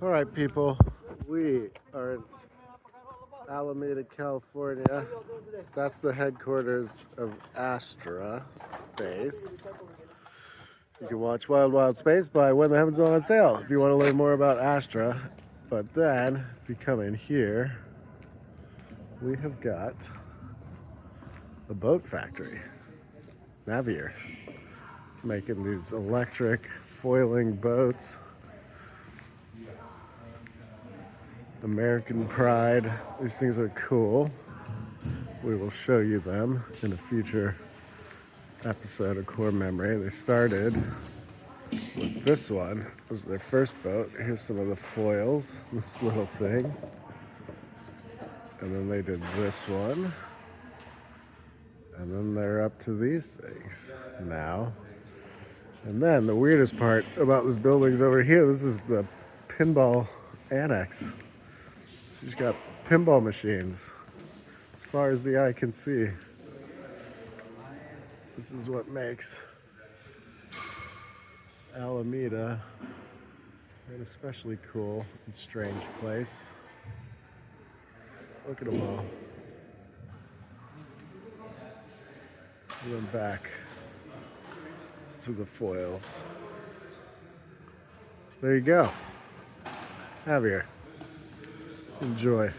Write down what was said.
All right, people, we are in Alameda, California. That's the headquarters of Astra Space. You can watch Wild Wild Space by When the Heavens Are on Sale if you want to learn more about Astra. But then, if you come in here, we have got a boat factory, Navier, making these electric foiling boats. American Pride. These things are cool. We will show you them in a future episode of Core Memory. They started with this one. It was their first boat. Here's some of the foils, this little thing. And then they did this one. And then they're up to these things now. And then the weirdest part about this building's over here. This is the pinball annex. She's got pinball machines as far as the eye can see. This is what makes Alameda an especially cool and strange place. Look at them all. And then back to the foils. So there you go. Javier. Enjoy.